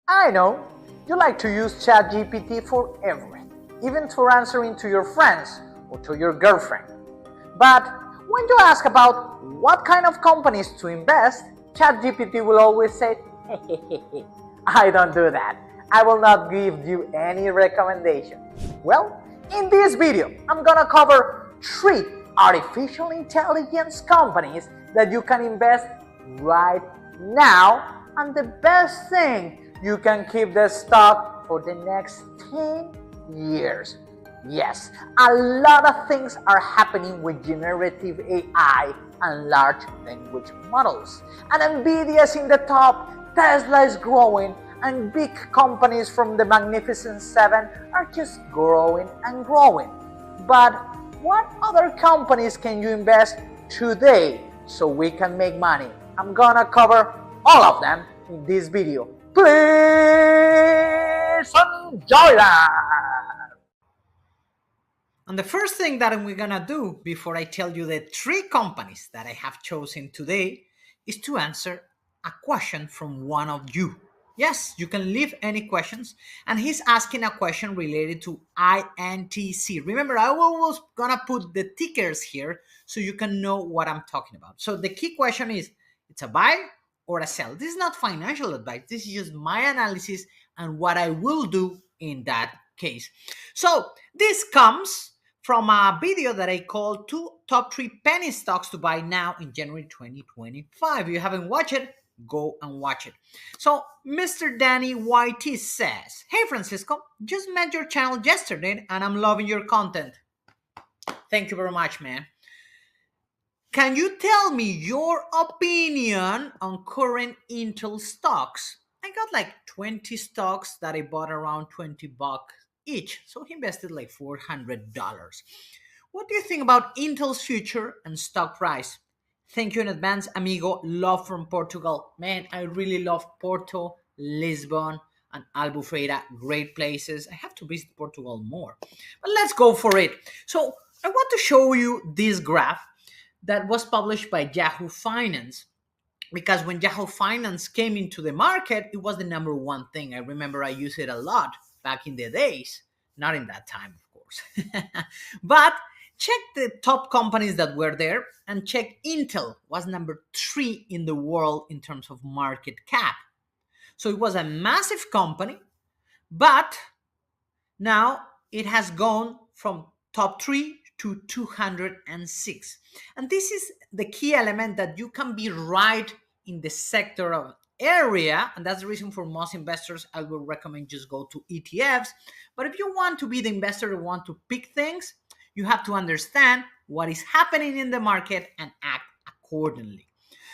I know you like to use ChatGPT for everything, even for answering to your friends or to your girlfriend. But when you ask about what kind of companies to invest, ChatGPT will always say, I don't do that. I will not give you any recommendation. Well, in this video, I'm gonna cover 3 artificial intelligence companies that you can invest right now, and the best thing, you can keep the stock for the next 10 years. Yes, a lot of things are happening with generative AI and large language models. And Nvidia is in the top, Tesla is growing, and big companies from the Magnificent Seven are just growing and growing. But what other companies can you invest today so we can make money? I'm gonna cover all of them in this video. Please enjoy that! And the first thing that we're gonna do before I tell you the 3 companies that I have chosen today is to answer a question from one of you. Yes, you can leave any questions, and he's asking a question related to INTC. Remember, I was gonna put the tickers here so you can know what I'm talking about. So the key question is, it's a buy or a sell. This is not financial advice. This is just my analysis and what I will do in that case. So this comes from a video that I called top 3 penny stocks to buy now in January 2025. If you haven't watched it, go and watch it. So Mr. Danny YT says, hey Francisco, just met your channel yesterday and I'm loving your content. Thank you very much, man. Can you tell me your opinion on current Intel stocks? I got like 20 stocks that I bought around 20 bucks each. So he invested like $400. What do you think about Intel's future and stock price? Thank you in advance, amigo. Love from Portugal. Man, I really love Porto, Lisbon, and Albufeira. Great places. I have to visit Portugal more. But let's go for it. So I want to show you this graph that was published by Yahoo Finance. Because when Yahoo Finance came into the market, it was the number one thing. I remember I used it a lot back in the days. Not in that time, of course. But check the top companies that were there and check Intel was number 3 in the world in terms of market cap. So it was a massive company, but now it has gone from top 3 to 206. And this is the key element, that you can be right in the sector of area. And that's the reason for most investors, I will recommend just go to ETFs. But if you want to be the investor who want to pick things, you have to understand what is happening in the market and act accordingly.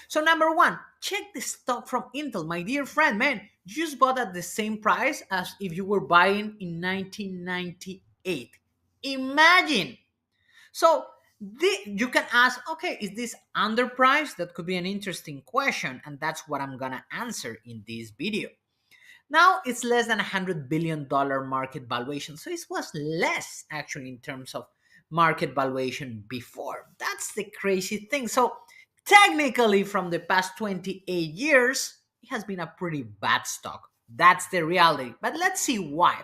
So number 1, check the stock from Intel. My dear friend, man, you just bought at the same price as if you were buying in 1998. Imagine. So you can ask, okay, is this underpriced? That could be an interesting question, and that's what I'm gonna answer in this video. Now it's less than $100 billion market valuation, so it was less actually in terms of market valuation before. That's the crazy thing. So technically, from the past 28 years, it has been a pretty bad stock. That's the reality. But let's see why.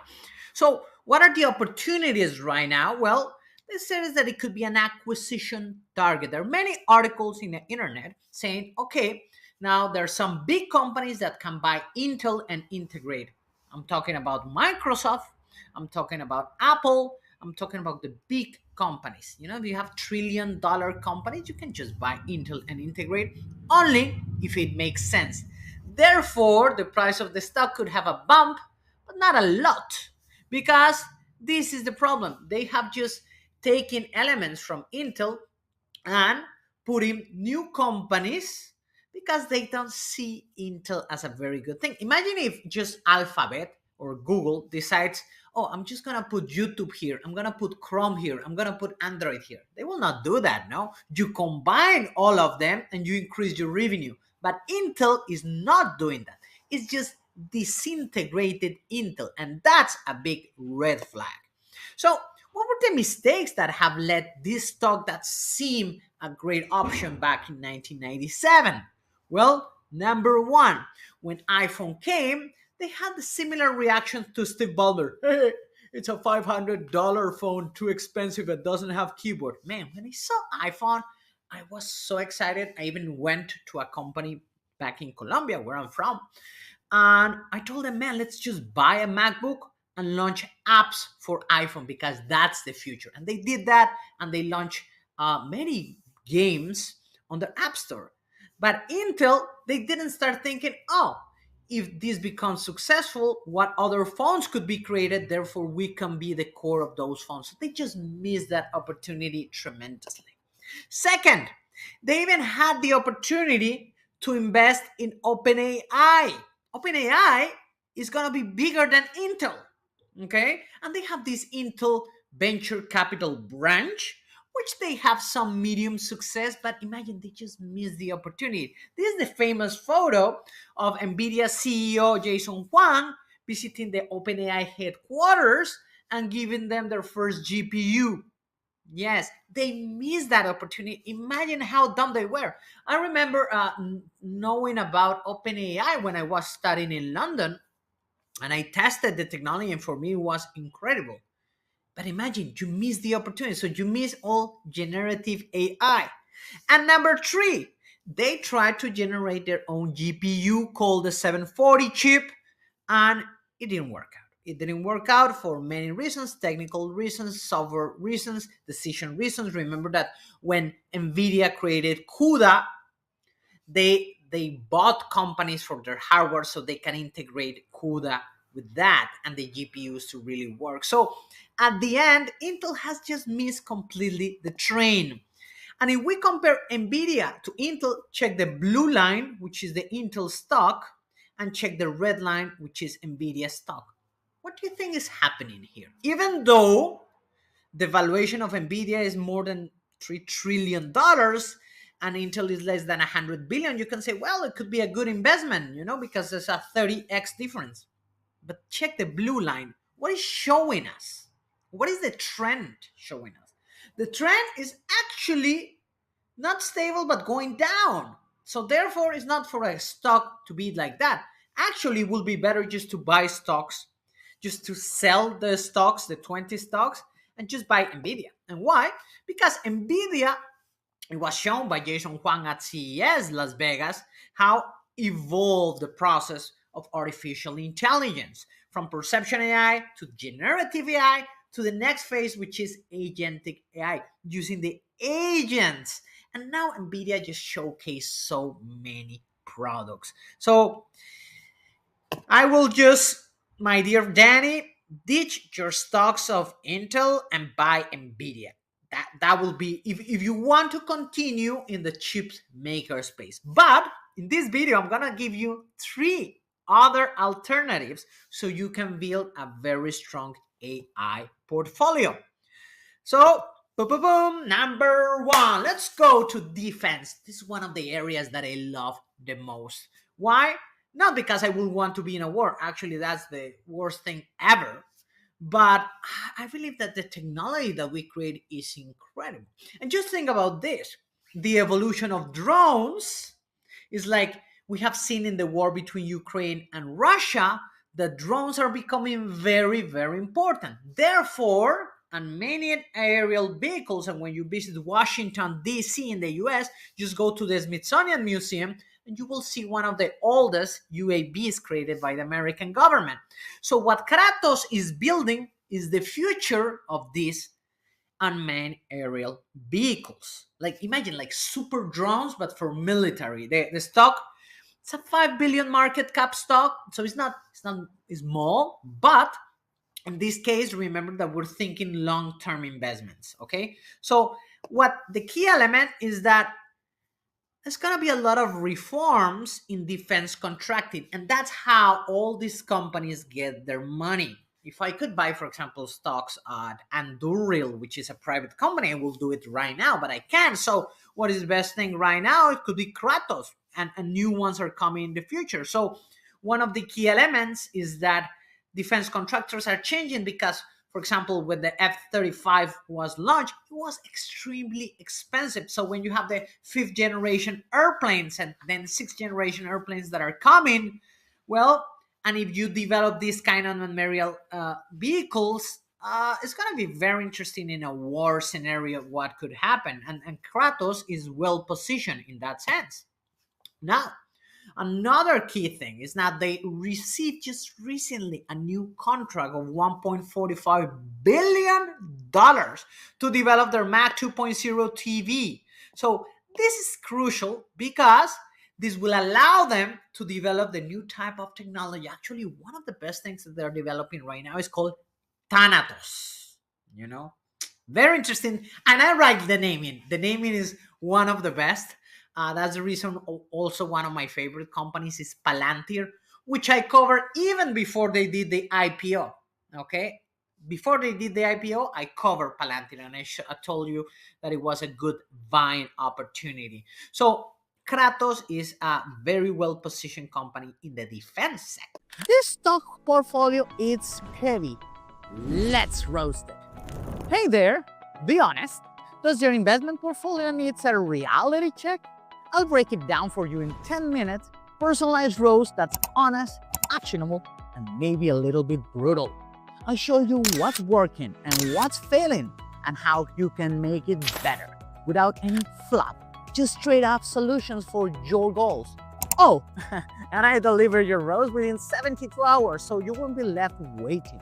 So what are the opportunities right now? Well, they said that it could be an acquisition target. There are many articles in the internet saying, okay, now there are some big companies that can buy Intel and integrate. I'm talking about Microsoft. I'm talking about Apple. I'm talking about the big companies. You know, if you have trillion-dollar companies, you can just buy Intel and integrate only if it makes sense. Therefore, the price of the stock could have a bump, but not a lot, because this is the problem. They have just taken elements from Intel and putting new companies because they don't see Intel as a very good thing. Imagine if just Alphabet or Google decides, oh, I'm just going to put YouTube here. I'm going to put Chrome here. I'm going to put Android here. They will not do that, no? You combine all of them and you increase your revenue. But Intel is not doing that. It's just disintegrated Intel, and that's a big red flag. So what were the mistakes that have led this stock that seemed a great option back in 1997? Well, number 1, when iPhone came, they had the similar reactions to Steve Ballmer. Hey, it's a $500 phone, too expensive, it doesn't have keyboard. Man, when I saw iPhone, I was so excited. I even went to a company back in Colombia, where I'm from, and I told them, man, let's just buy a MacBook and launch apps for iPhone because that's the future. And they did that, and they launched many games on the App Store. But Intel, they didn't start thinking, oh, if this becomes successful, what other phones could be created? Therefore, we can be the core of those phones. So they just missed that opportunity tremendously. Second, they even had the opportunity to invest in OpenAI. OpenAI is going to be bigger than Intel, okay? And they have this Intel venture capital branch, which they have some medium success, but imagine they just missed the opportunity. This is the famous photo of NVIDIA CEO Jason Huang visiting the OpenAI headquarters and giving them their first GPU. Yes, they missed that opportunity. Imagine how dumb they were. I remember knowing about OpenAI when I was studying in London, and I tested the technology, and for me, it was incredible. But imagine you miss the opportunity. So you miss all generative AI. And number three, they tried to generate their own GPU called the 740 chip, and it didn't work out. It didn't work out for many reasons: technical reasons, software reasons, decision reasons. Remember that when NVIDIA created CUDA, they bought companies for their hardware so they can integrate CUDA with that and the GPUs to really work. So at the end, Intel has just missed completely the train. And if we compare NVIDIA to Intel, check the blue line, which is the Intel stock, and check the red line, which is NVIDIA stock. What do you think is happening here? Even though the valuation of NVIDIA is more than $3 trillion and Intel is less than 100 billion, you can say, well, it could be a good investment, because there's a 30x difference. But check the blue line. What is showing us? What is the trend showing us? The trend is actually not stable, but going down. So therefore, it's not for a stock to be like that. Actually, it would be better just to buy stocks, just to sell the stocks, the 20 stocks, and just buy NVIDIA. And why? Because NVIDIA, it was shown by Jason Huang at CES Las Vegas how evolved the process of artificial intelligence from perception AI to generative AI to the next phase, which is agentic AI, using the agents. And now NVIDIA just showcased so many products. So I will just, my dear Danny, ditch your stocks of Intel and buy NVIDIA. That will be, if you want to continue in the chip maker space. But in this video, I'm going to give you 3 other alternatives so you can build a very strong AI portfolio. So, boom, boom, boom. Number 1, let's go to defense. This is one of the areas that I love the most. Why? Not because I would want to be in a war. Actually, that's the worst thing ever. But I believe that the technology that we create is incredible. And just think about this. The evolution of drones is like we have seen in the war between Ukraine and Russia, that drones are becoming very, very important. Therefore, and many aerial vehicles, and when you visit Washington, D.C. in the US, just go to the Smithsonian Museum and you will see one of the oldest UAVs created by the American government. So what Kratos is building is the future of these unmanned aerial vehicles. Like imagine like super drones, but for military. The stock, it's a 5 billion market cap stock, so it's not small, but in this case, remember that we're thinking long-term investments, okay? So what the key element is that there's going to be a lot of reforms in defense contracting, and that's how all these companies get their money. If I could buy, for example, stocks at Anduril, which is a private company, I will do it right now, but I can't. So what is the best thing right now? It could be Kratos, and new ones are coming in the future. So one of the key elements is that defense contractors are changing because, for example, when the F-35 was launched, it was extremely expensive. So when you have the 5th generation airplanes and then 6th generation airplanes that are coming, well, And if you develop this kind of non-aerial vehicles, it's going to be very interesting in a war scenario what could happen. And Kratos is well positioned in that sense. Now, another key thing is that they received just recently a new contract of $1.45 billion to develop their Mac 2.0 TV. So this is crucial because this will allow them to develop the new type of technology. Actually, one of the best things that they're developing right now is called Thanatos. You know, very interesting. And I like the naming. The naming is one of the best. That's the reason also one of my favorite companies is Palantir, which I covered even before they did the IPO. Okay. Before they did the IPO, I covered Palantir and I told you that it was a good buying opportunity. So Kratos is a very well positioned company in the defense sector. This stock portfolio is heavy. Let's roast it. Hey there, be honest. Does your investment portfolio needs a reality check? I'll break it down for you in 10 minutes. Personalized roast that's honest, actionable, and maybe a little bit brutal. I'll show you what's working and what's failing and how you can make it better without any fluff. Just straight up solutions for your goals. Oh, and I deliver your roast within 72 hours so you won't be left waiting.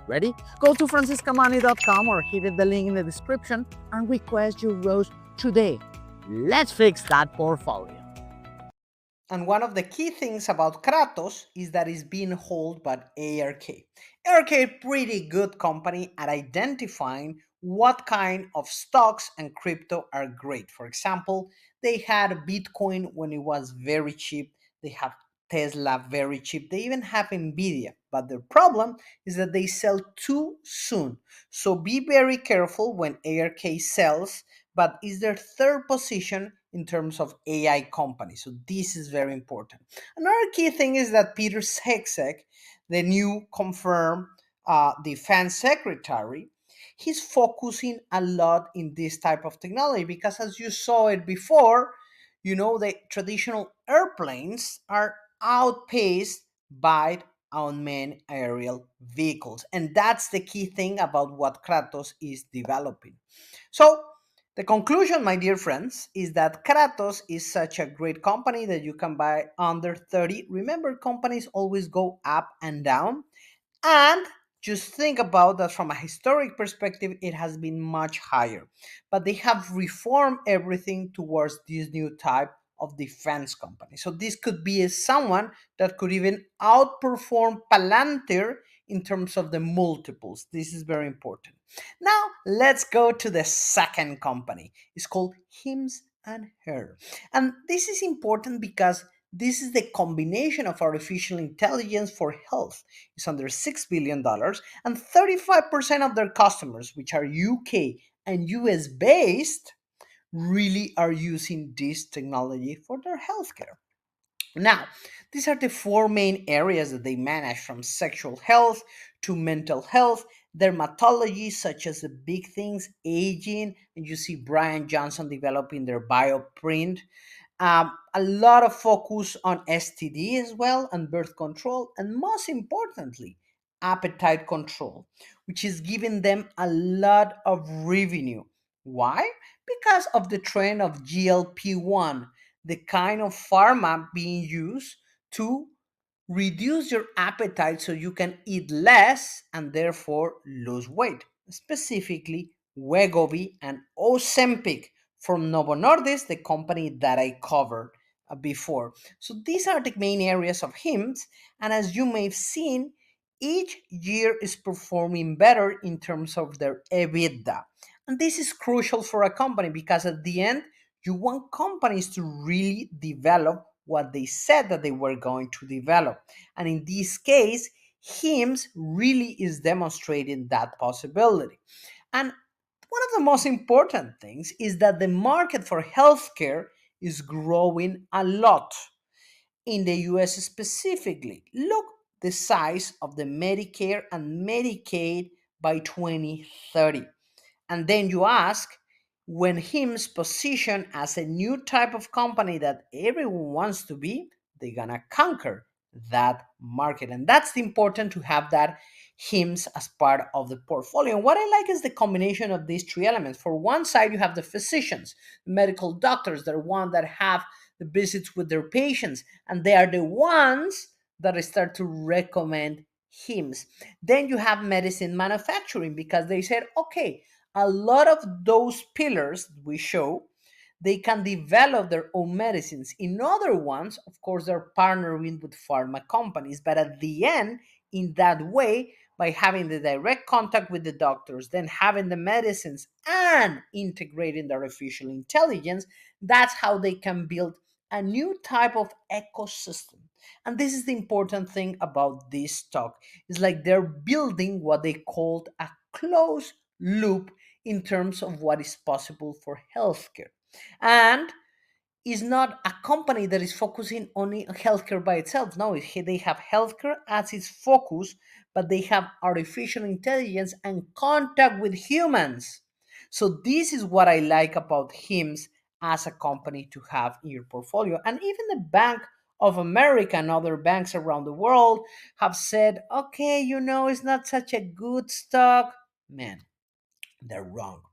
Ready? Go to franciscamoney.com or hit the link in the description and request your roast today. Let's fix that portfolio. And one of the key things about Kratos is that it's being held by ARK. ARK is a pretty good company at identifying what kind of stocks and crypto are great. For example, they had Bitcoin when it was very cheap. They have Tesla very cheap. They even have Nvidia. But the problem is that they sell too soon. So be very careful when ARK sells, but is their third position in terms of AI companies. So this is very important. Another key thing is that Peter Sexek, the new confirmed defense secretary, he's focusing a lot in this type of technology because as you saw it before, the traditional airplanes are outpaced by unmanned aerial vehicles. And that's the key thing about what Kratos is developing. So the conclusion, my dear friends, is that Kratos is such a great company that you can buy under 30. Remember, companies always go up and down. And just think about that from a historic perspective, it has been much higher. But they have reformed everything towards this new type of defense company. So this could be someone that could even outperform Palantir in terms of the multiples. This is very important. Now, let's go to the second company. It's called Hims and Her. And this is important because this is the combination of artificial intelligence for health. It's under $6 billion, and 35% of their customers, which are UK and US based, really are using this technology for their healthcare. Now, these are the four main areas that they manage from sexual health to mental health, dermatology, such as the big things, aging, and you see Brian Johnson developing their bioprint. A lot of focus on STD as well and birth control, and most importantly, appetite control, which is giving them a lot of revenue. Why? Because of the trend of GLP-1, the kind of pharma being used to reduce your appetite so you can eat less and therefore lose weight, specifically Wegovy and Ozempic from Novo Nordisk, the company that I covered before. So these are the main areas of HIMSS, and as you may have seen, each year is performing better in terms of their EBITDA. And this is crucial for a company because at the end, you want companies to really develop what they said that they were going to develop. And in this case, HIMSS really is demonstrating that possibility. And one of the most important things is that the market for healthcare is growing a lot in the US specifically. Look the size of the Medicare and Medicaid by 2030. And then you ask, when HIM's position as a new type of company that everyone wants to be, they're gonna conquer that market. And that's important to have that HIMS as part of the portfolio. And what I like is the combination of these three elements. For one side, you have the physicians, medical doctors, they're one that have the visits with their patients, and they are the ones that start to recommend HIMS. Then you have medicine manufacturing because they said, okay, a lot of those pillars we show, they can develop their own medicines. In other ones, of course, they're partnering with pharma companies, but at the end, in that way, by having the direct contact with the doctors, then having the medicines and integrating the artificial intelligence, that's how they can build a new type of ecosystem. And this is the important thing about this talk. It's like they're building what they called a closed loop in terms of what is possible for healthcare. And is not a company that is focusing only on healthcare by itself. No, they have healthcare as its focus, but they have artificial intelligence and contact with humans. So this is what I like about HIMS as a company to have in your portfolio. And even the Bank of America and other banks around the world have said, okay, it's not such a good stock. Man, they're wrong.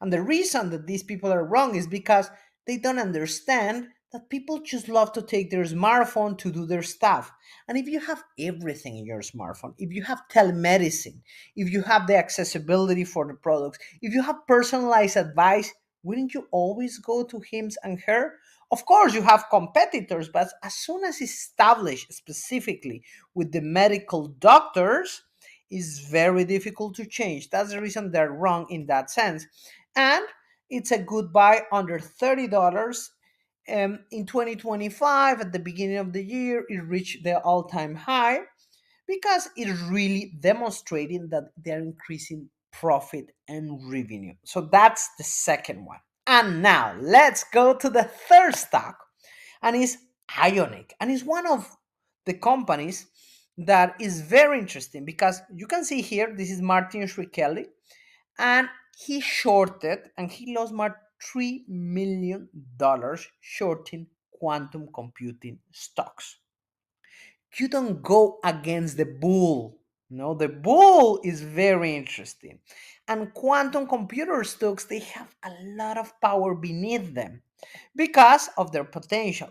And the reason that these people are wrong is because they don't understand that people just love to take their smartphone to do their stuff. And if you have everything in your smartphone, if you have telemedicine, if you have the accessibility for the products, if you have personalized advice, wouldn't you always go to him and her? Of course, you have competitors, but as soon as it's established specifically with the medical doctors, is very difficult to change. That's the reason they're wrong in that sense. And it's a good buy under $30. In 2025, at the beginning of the year, it reached the all-time high because it's really demonstrating that they're increasing profit and revenue. So that's the second one. And now let's go to the third stock, and it's Ionic. And it's one of the companies that is very interesting because you can see here, this is Martin Shkreli, and he shorted and he lost more $3 million shorting quantum computing stocks. You don't go against the bull. No, the bull is very interesting. And quantum computer stocks, they have a lot of power beneath them because of their potential.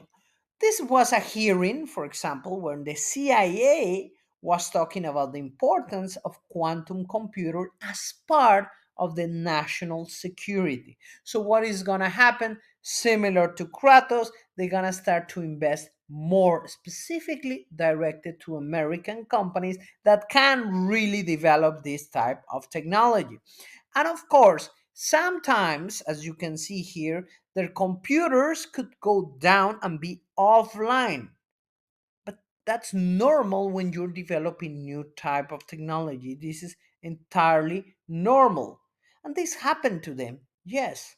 This was a hearing, for example, when the CIA was talking about the importance of quantum computer as part of the national security. So what is going to happen? Similar to Kratos, they're going to start to invest more specifically directed to American companies that can really develop this type of technology. And of course, sometimes, as you can see here, their computers could go down and be offline. But that's normal when you're developing new type of technology. This is entirely normal. And this happened to them, yes.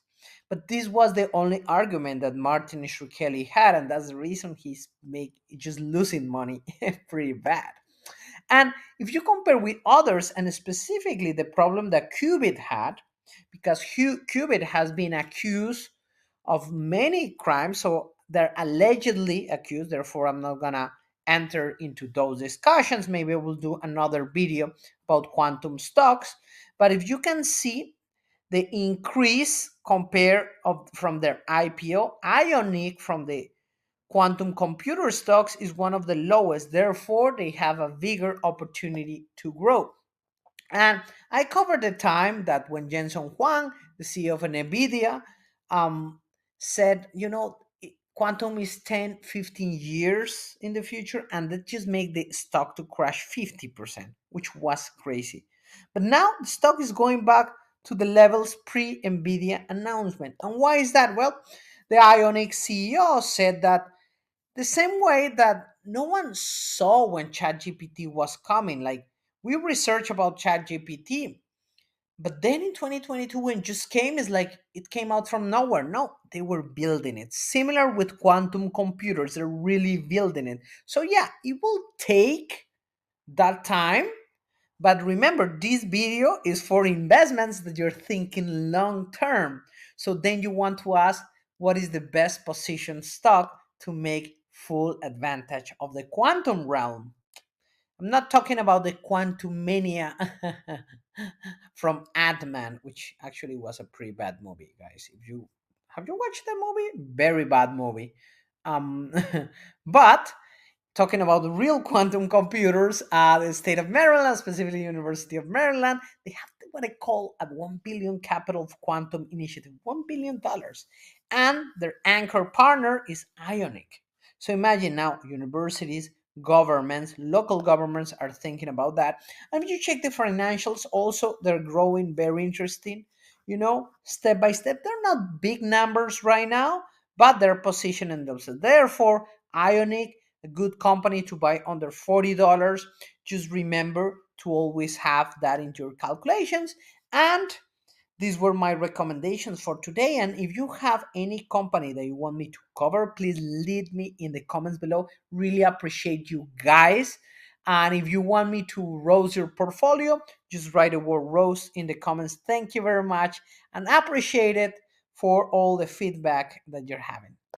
But this was the only argument that Martin Shkreli had, and that's the reason he's just losing money pretty bad. And if you compare with others, and specifically the problem that Qubit had, because Qubit has been accused of many crimes, so they're allegedly accused, therefore I'm not gonna enter into those discussions. Maybe I will do another video about quantum stocks. But if you can see the increase compare of from their IPO, Ionic from the quantum computer stocks is one of the lowest. Therefore, they have a bigger opportunity to grow. And I covered the time that when Jensen Huang, the CEO of NVIDIA, said, quantum is 10, 15 years in the future, and that just make the stock to crash 50%, which was crazy. But now the stock is going back to the levels pre-NVIDIA announcement. And why is that? Well, the Ionic CEO said that the same way that no one saw when ChatGPT was coming, like we researched about ChatGPT, but then in 2022, when it just came, it's like it came out from nowhere. No, they were building it. Similar with quantum computers, they're really building it. So, yeah, it will take that time. But remember, this video is for investments that you're thinking long term. So then you want to ask what is the best position stock to make full advantage of the quantum realm. I'm not talking about the quantum mania from Ant-Man, which actually was a pretty bad movie, guys. If you have you watched the movie? Very bad movie. Um, but talking about the real quantum computers, the state of Maryland, specifically University of Maryland, they have what I call a 1 billion capital of quantum initiative, $1 billion. And their anchor partner is Ionic. So imagine now universities, governments, local governments are thinking about that. And if you check the financials, also they're growing very interesting. Step by step. They're not big numbers right now, but they're positioning themselves. Therefore, Ionic, a good company to buy under $40. Just remember to always have that into your calculations. And these were my recommendations for today. And if you have any company that you want me to cover, please leave me in the comments below. Really appreciate you guys. And if you want me to roast your portfolio, just write the word roast in the comments. Thank you very much and appreciate it for all the feedback that you're having.